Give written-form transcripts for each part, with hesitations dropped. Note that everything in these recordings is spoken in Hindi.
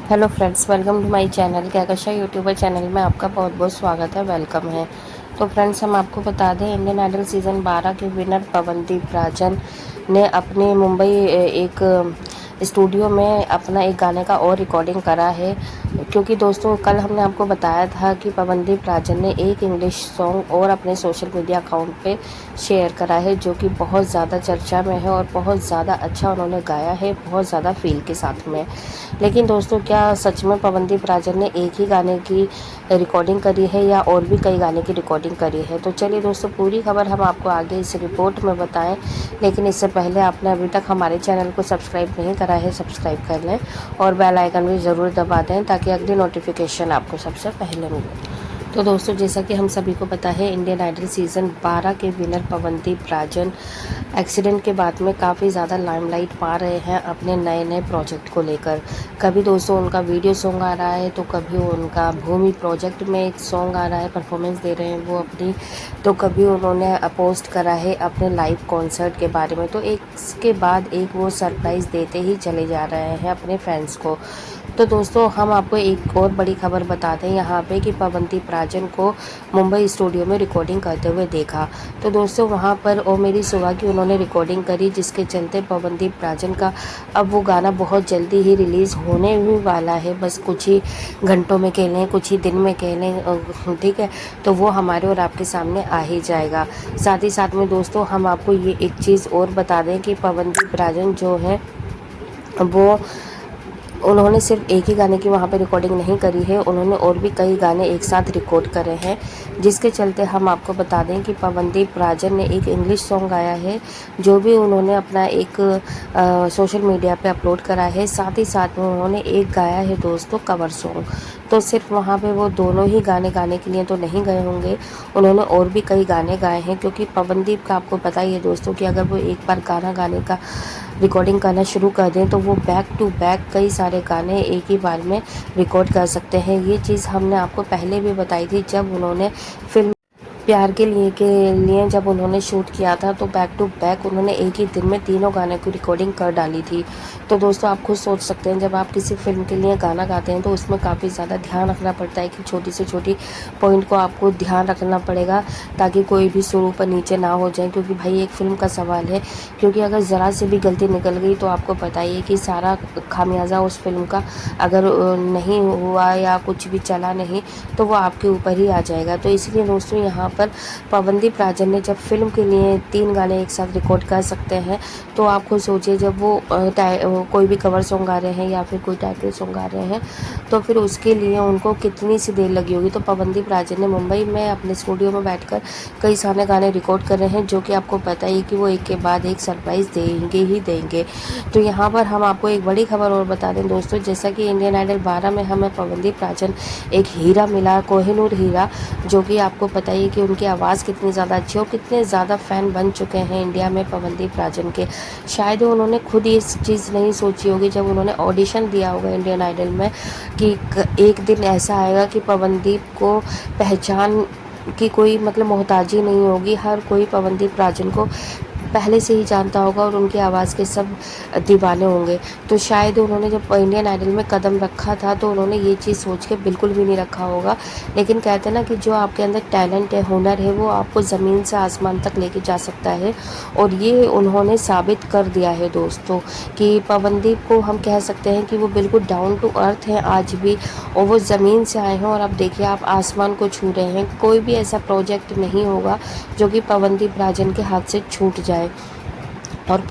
Hello friends, welcome to my channel. Kahkasha YouTuber channel में आपका बहुत बहुत स्वागत है, वेलकम है। तो फ्रेंड्स, हम आपको बता दें, इंडियन आइडल सीज़न 12 के विनर पवनदीप राजन ने अपने मुंबई एक स्टूडियो में अपना एक गाने का और रिकॉर्डिंग करा है। क्योंकि दोस्तों, कल हमने आपको बताया था कि पवनदीप राजन ने एक इंग्लिश सॉन्ग और अपने सोशल मीडिया अकाउंट पे शेयर करा है, जो कि बहुत ज़्यादा चर्चा में है और बहुत ज़्यादा अच्छा उन्होंने गाया है, बहुत ज़्यादा फील के साथ में। लेकिन दोस्तों, क्या सच में पवनदीप राजन ने एक ही गाने की रिकॉर्डिंग करी है या और भी कई गाने की रिकॉर्डिंग करी है? तो चलिए दोस्तों, पूरी खबर हम आपको आगे इस रिपोर्ट में बताएं। लेकिन इससे पहले आपने अभी तक हमारे चैनल को सब्सक्राइब नहीं करा है, सब्सक्राइब कर लें और बेल आइकन भी ज़रूर दबा दें, ताकि अगली नोटिफिकेशन आपको सबसे पहले मिले। तो दोस्तों, जैसा कि हम सभी को पता है, इंडियन आइडल सीज़न 12 के विनर पवनदीप राजन एक्सीडेंट के बाद में काफ़ी ज़्यादा लाइमलाइट पा रहे हैं अपने नए नए प्रोजेक्ट को लेकर। कभी दोस्तों उनका वीडियो सॉन्ग आ रहा है, तो कभी उनका भूमि प्रोजेक्ट में एक सॉन्ग आ रहा है, परफॉर्मेंस दे रहे हैं वो अपनी, तो कभी उन्होंने पोस्ट करा है अपने लाइव कॉन्सर्ट के बारे में। तो एक के बाद एक वो सरप्राइज़ देते ही चले जा रहे हैं अपने फैंस को। तो दोस्तों, हम आपको एक और बड़ी खबर बता दें यहाँ पे कि पवनदीप राजन को मुंबई स्टूडियो में रिकॉर्डिंग करते हुए देखा। तो दोस्तों, वहाँ पर ओ मेरी सुबह की उन्होंने रिकॉर्डिंग करी, जिसके चलते पवनदीप राजन का अब वो गाना बहुत जल्दी ही रिलीज़ होने ही वाला है। बस कुछ ही घंटों में कह लें, कुछ ही दिन में कह लें, ठीक है, तो वो हमारे और आपके सामने आ ही जाएगा। साथ ही साथ में दोस्तों, हम आपको ये एक चीज़ और बता दें कि पवनदीप राजन जो है वो उन्होंने सिर्फ एक ही गाने की वहाँ पे रिकॉर्डिंग नहीं करी है, उन्होंने और भी कई गाने एक साथ रिकॉर्ड करे हैं। जिसके चलते हम आपको बता दें कि पवनदीप राजन ने एक इंग्लिश सॉन्ग गाया है, जो भी उन्होंने अपना एक सोशल मीडिया पे अपलोड करा है। साथ ही साथ में उन्होंने एक गाया है दोस्तों कवर सॉन्ग। तो सिर्फ वहाँ पे वो दोनों ही गाने गाने के लिए तो नहीं गए होंगे, उन्होंने और भी कई गाने गाए हैं। क्योंकि पवनदीप का आपको पता ही है दोस्तों कि अगर वो एक बार गाना गाने का रिकॉर्डिंग करना शुरू कर दें, तो वो बैक टू बैक कई सारे गाने एक ही बार में रिकॉर्ड कर सकते हैं। ये चीज़ हमने आपको पहले भी बताई थी, जब उन्होंने फिल्म प्यार के लिए जब उन्होंने शूट किया था, तो बैक टू बैक उन्होंने एक ही दिन में तीनों गाने की रिकॉर्डिंग कर डाली थी। तो दोस्तों, आप खुद सोच सकते हैं, जब आप किसी फिल्म के लिए गाना गाते हैं तो उसमें काफ़ी ज़्यादा ध्यान रखना पड़ता है कि छोटी से छोटी पॉइंट को आपको ध्यान रखना पड़ेगा, ताकि कोई भी सुर ऊपर नीचे ना हो जाए। क्योंकि भाई, एक फ़िल्म का सवाल है, क्योंकि अगर ज़रा से भी गलती निकल गई तो आपको पता ही है कि सारा खामियाजा उस फिल्म का अगर नहीं हुआ या कुछ भी चला नहीं, तो वो आपके ऊपर ही आ जाएगा। तो इसलिए दोस्तों, यहाँ पर पवनदीप राजन ने जब फिल्म के लिए 3 गाने एक साथ रिकॉर्ड कर सकते हैं, तो आप खुद सोचिए, जब वो कोई भी कवर सॉन्ग गा रहे हैं या फिर कोई टाइटल सॉन्ग गा रहे हैं, तो फिर उसके लिए उनको कितनी सी देर लगी होगी। तो पवनदीप राजन ने मुंबई में अपने स्टूडियो में बैठकर कई सारे गाने रिकॉर्ड कर रहे हैं, जो कि आपको पता ही कि वो एक के बाद एक सरप्राइज़ देंगे ही देंगे। तो यहाँ पर हम आपको एक बड़ी खबर और बता दें दोस्तों, जैसा कि इंडियन आइडल 12 में हमें पवनदीप राजन एक हीरा मिला, कोहिनूर हीरा, जो कि आपको पता ही है कि उनकी आवाज़ कितनी ज़्यादा अच्छी है और कितने ज़्यादा फ़ैन बन चुके हैं इंडिया में पवनदीप राजन के। शायद उन्होंने खुद ये इस चीज़ नहीं सोची होगी, जब उन्होंने ऑडिशन दिया होगा इंडियन आइडल में, कि एक दिन ऐसा आएगा कि पवनदीप को पहचान की कोई मतलब मोहताजी नहीं होगी, हर कोई पवनदीप राजन को पहले से ही जानता होगा और उनकी आवाज़ के सब दीवाने होंगे। तो शायद उन्होंने जब इंडियन आइडल में कदम रखा था, तो उन्होंने ये चीज़ सोच के बिल्कुल भी नहीं रखा होगा। लेकिन कहते हैं ना कि जो आपके अंदर टैलेंट है, हुनर है, वो आपको ज़मीन से आसमान तक लेके जा सकता है। और ये उन्होंने साबित कर दिया है दोस्तों, कि पवनदीप को हम कह सकते हैं कि वो बिल्कुल डाउन टू अर्थ हैं आज भी, और वो ज़मीन से आए हैं और अब देखिए आप आसमान को छू रहे हैं। कोई भी ऐसा प्रोजेक्ट नहीं होगा जो कि पवनदीप राजन के हाथ से छूट जाए। और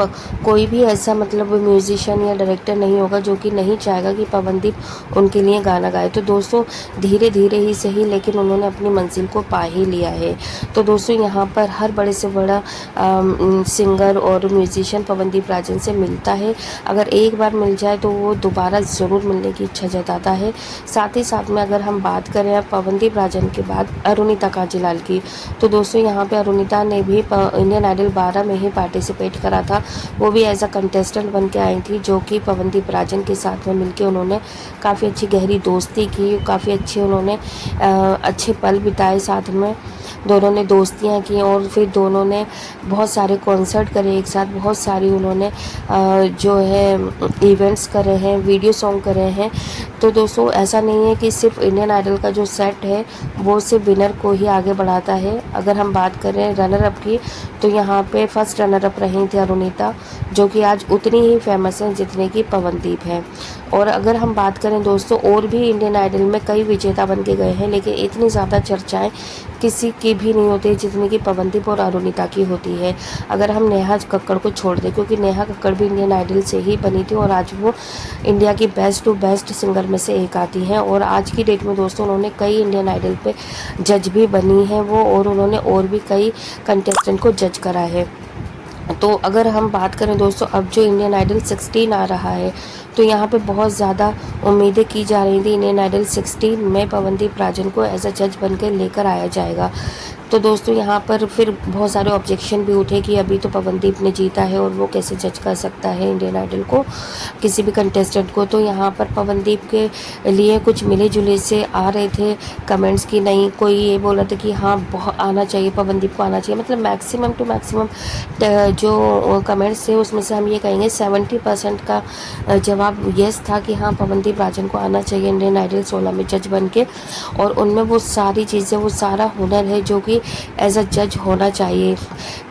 कोई भी ऐसा मतलब म्यूजिशियन या डायरेक्टर नहीं होगा जो कि नहीं चाहेगा कि पवनदीप उनके लिए गाना गाए। तो दोस्तों, धीरे धीरे ही सही, लेकिन उन्होंने अपनी मंजिल को पा ही लिया है। तो दोस्तों, यहाँ पर हर बड़े से बड़ा सिंगर और म्यूजिशियन पवनदीप राजन से मिलता है। अगर एक बार मिल जाए तो वो दोबारा ज़रूर मिलने की इच्छा जताता है। साथ ही साथ में अगर हम बात करें अब पवनदीप राजन के बाद अरुणिता कांजीलाल की, तो दोस्तों, यहाँ पे अरुणिता ने भी इंडियन आइडल 12 में ही पार्टिसिपेट करा था, वो भी एज अ कंटेस्टेंट बन के आई थी, जो कि पवनदीप राजन के साथ में मिलके उन्होंने काफ़ी अच्छी गहरी दोस्ती की, काफ़ी अच्छे उन्होंने अच्छे पल बिताए साथ में। दोनों ने दोस्तियाँ की और फिर दोनों ने बहुत सारे कॉन्सर्ट करे एक साथ, बहुत सारी उन्होंने जो है इवेंट्स करे हैं, वीडियो सॉन्ग करे हैं। तो दोस्तों ऐसा नहीं है कि सिर्फ इंडियन आइडल का जो सेट है वो सिर्फ विनर को ही आगे बढ़ाता है। अगर हम बात करें रनर अप की, तो यहाँ पे फर्स्ट रनर अप रही थी अरुणिता, जो कि आज उतनी ही फेमस है जितने की पवनदीप है। और अगर हम बात करें दोस्तों, और भी इंडियन आइडल में कई विजेता बन के गए हैं, लेकिन इतनी ज़्यादा चर्चाएं किसी की भी नहीं होती जितनी की पवनदीप और अरुणिता की होती है। अगर हम नेहा कक्कड़ को छोड़ दें, क्योंकि नेहा कक्कड़ भी इंडियन आइडल से ही बनी थी और आज वो इंडिया की बेस्ट टू बेस्ट सिंगर में से एक आती हैं। और आज की डेट में दोस्तों उन्होंने कई इंडियन आइडल पे जज भी बनी है वो, और उन्होंने और भी कई कंटेस्टेंट को जज करा है। तो अगर हम बात करें दोस्तों, अब जो इंडियन आइडल 16 आ रहा है, तो यहाँ पे बहुत ज़्यादा उम्मीदें की जा रही थी इंडियन आइडल 16 में पवनदीप राजन को एज अ जज बनकर लेकर आया जाएगा। तो दोस्तों यहाँ पर फिर बहुत सारे ऑब्जेक्शन भी उठे कि अभी तो पवनदीप ने जीता है और वो कैसे जज कर सकता है इंडियन आइडल को, किसी भी कंटेस्टेंट को। तो यहाँ पर पवनदीप के लिए कुछ मिले जुले से आ रहे थे कमेंट्स की, नहीं कोई ये बोल रहा था कि हाँ बहुत आना चाहिए, पवनदीप को आना चाहिए। मतलब मैक्सिमम टू मैक्सिमम जो कमेंट्स थे उसमें से हम ये कहेंगे 70% का जवाब येस था कि हाँ पवनदीप राजन को आना चाहिए इंडियन आइडल 16 में जज बन के। और उनमें वो सारी चीज़ें, वो सारा हुनर है जो कि एज अ जज होना चाहिए।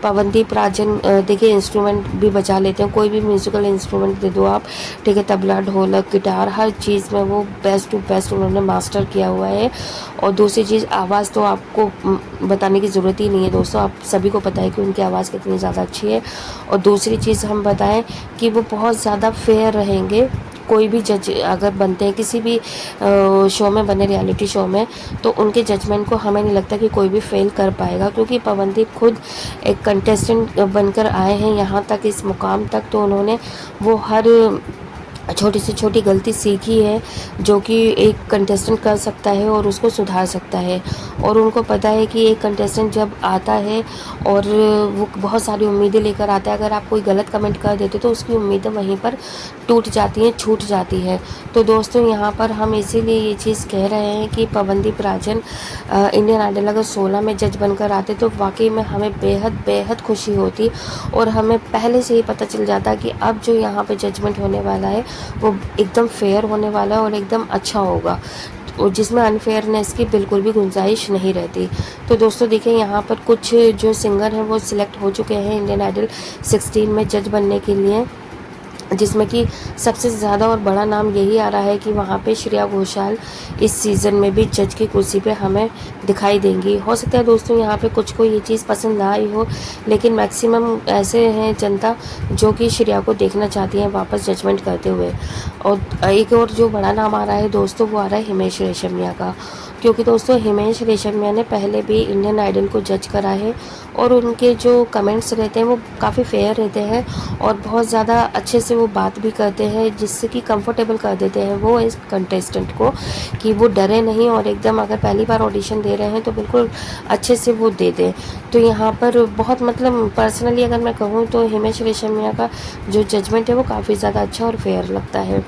पवनदीप राजन देखिए इंस्ट्रूमेंट भी बजा लेते हैं, कोई भी म्यूज़िकल इंस्ट्रूमेंट दे दो आप, ठीक है, तबला ढोलक गिटार हर चीज़ में वो बेस्ट टू बेस्ट उन्होंने मास्टर किया हुआ है। और दूसरी चीज़ आवाज़ तो आपको बताने की ज़रूरत ही नहीं है दोस्तों, आप सभी को पता है कि उनकी आवाज़ कितनी ज़्यादा अच्छी है। और दूसरी चीज़ हम बताएं कि वो बहुत ज़्यादा फेयर रहेंगे। कोई भी जज अगर बनते हैं किसी भी शो में बने, रियलिटी शो में, तो उनके जजमेंट को हमें नहीं लगता कि कोई भी फेल कर पाएगा, क्योंकि पवनदीप खुद एक कंटेस्टेंट बनकर आए हैं यहाँ तक, इस मुकाम तक। तो उन्होंने वो हर छोटी से छोटी गलती सीखी है जो कि एक कंटेस्टेंट कर सकता है और उसको सुधार सकता है। और उनको पता है कि एक कंटेस्टेंट जब आता है और वो बहुत सारी उम्मीदें लेकर आता है, अगर आप कोई गलत कमेंट कर देते तो उसकी उम्मीदें वहीं पर टूट जाती हैं, छूट जाती है। तो दोस्तों यहाँ पर हम इसीलिए ये चीज़ कह रहे हैं कि पवनदीप राजन इंडियन आइडल अगर 16 में जज बनकर आते तो वाकई में हमें बेहद बेहद खुशी होती, और हमें पहले से ही पता चल जाता कि अब जो यहाँ पे जजमेंट होने वाला है वो एकदम फेयर होने वाला है और एकदम अच्छा होगा, और जिसमें अनफेयरनेस की बिल्कुल भी गुंजाइश नहीं रहती। तो दोस्तों देखिए यहाँ पर कुछ जो सिंगर हैं वो सिलेक्ट हो चुके हैं इंडियन आइडल 16 में जज बनने के लिए, जिसमें कि सबसे ज़्यादा और बड़ा नाम यही आ रहा है कि वहाँ पे श्रेया घोषाल इस सीज़न में भी जज की कुर्सी पे हमें दिखाई देंगी। हो सकता है दोस्तों यहाँ पे कुछ को ये चीज़ पसंद ना आई हो, लेकिन मैक्सिमम ऐसे हैं जनता जो कि श्रेया को देखना चाहती हैं वापस जजमेंट करते हुए। और एक और जो बड़ा नाम आ रहा है दोस्तों, वो आ रहा है हिमेश रेशमिया का, क्योंकि दोस्तों हिमेश रेशमिया ने पहले भी इंडियन आइडल को जज करा है और उनके जो कमेंट्स रहते हैं वो काफ़ी फेयर रहते हैं और बहुत ज़्यादा अच्छे से वो बात भी करते हैं, जिससे कि कंफर्टेबल कर देते हैं वो इस कंटेस्टेंट को कि वो डरे नहीं, और एकदम अगर पहली बार ऑडिशन दे रहे हैं तो बिल्कुल अच्छे से वो दे दें। तो यहाँ पर बहुत मतलब पर्सनली अगर मैं कहूँ तो हिमेश रेशमिया का जो जजमेंट है वो काफ़ी ज़्यादा अच्छा और फेयर लगता है।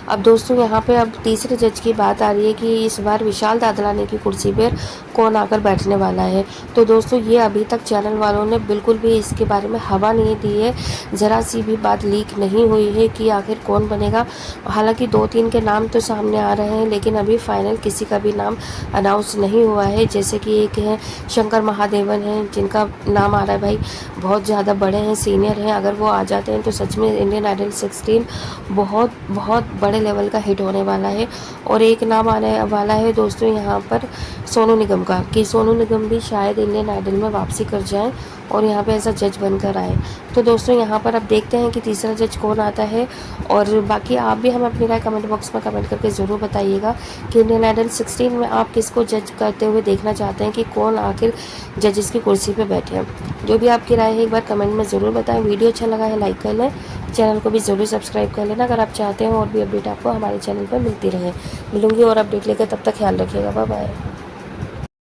अब दोस्तों यहाँ पे अब तीसरे जज की बात आ रही है कि इस बार विशाल दादलानी की कुर्सी पर कौन आकर बैठने वाला है। तो दोस्तों ये अभी तक चैनल वालों ने बिल्कुल भी इसके बारे में हवा नहीं दी है, ज़रा सी भी बात लीक नहीं हुई है कि आखिर कौन बनेगा। हालांकि 2-3 के नाम तो सामने आ रहे हैं, लेकिन अभी फाइनल किसी का भी नाम अनाउंस नहीं हुआ है। जैसे कि एक है शंकर महादेवन हैं, जिनका नाम आ रहा है, भाई बहुत ज़्यादा बड़े हैं, सीनियर हैं, अगर वो आ जाते हैं तो सच में इंडियन आइडल 16 बहुत बहुत बड़े लेवल का हिट होने वाला है। और एक नाम आने वाला है दोस्तों यहाँ पर सोनू निगम का, कि सोनू निगम भी शायद इंडियन आइडल में वापसी कर जाएं और यहाँ पे ऐसा जज बनकर आए। तो दोस्तों यहाँ पर अब देखते हैं कि तीसरा जज कौन आता है, और बाकी आप भी हमें अपनी राय कमेंट बॉक्स में कमेंट करके ज़रूर बताइएगा कि इंडियन आइडल 16 में आप किसको जज करते हुए देखना चाहते हैं, कि कौन आखिर जजेस की कुर्सी पे बैठे हैं। जो भी आपकी राय है एक बार कमेंट में ज़रूर बताएं। वीडियो अच्छा लगा है लाइक कर लें, चैनल को भी ज़रूर सब्सक्राइब कर लेना अगर आप चाहते हैं और भी अपडेट आपको हमारे चैनल पर मिलती रहे। मिलूंगी और अपडेट लेकर, तब तक ख्याल रखिएगा, बाय बाय।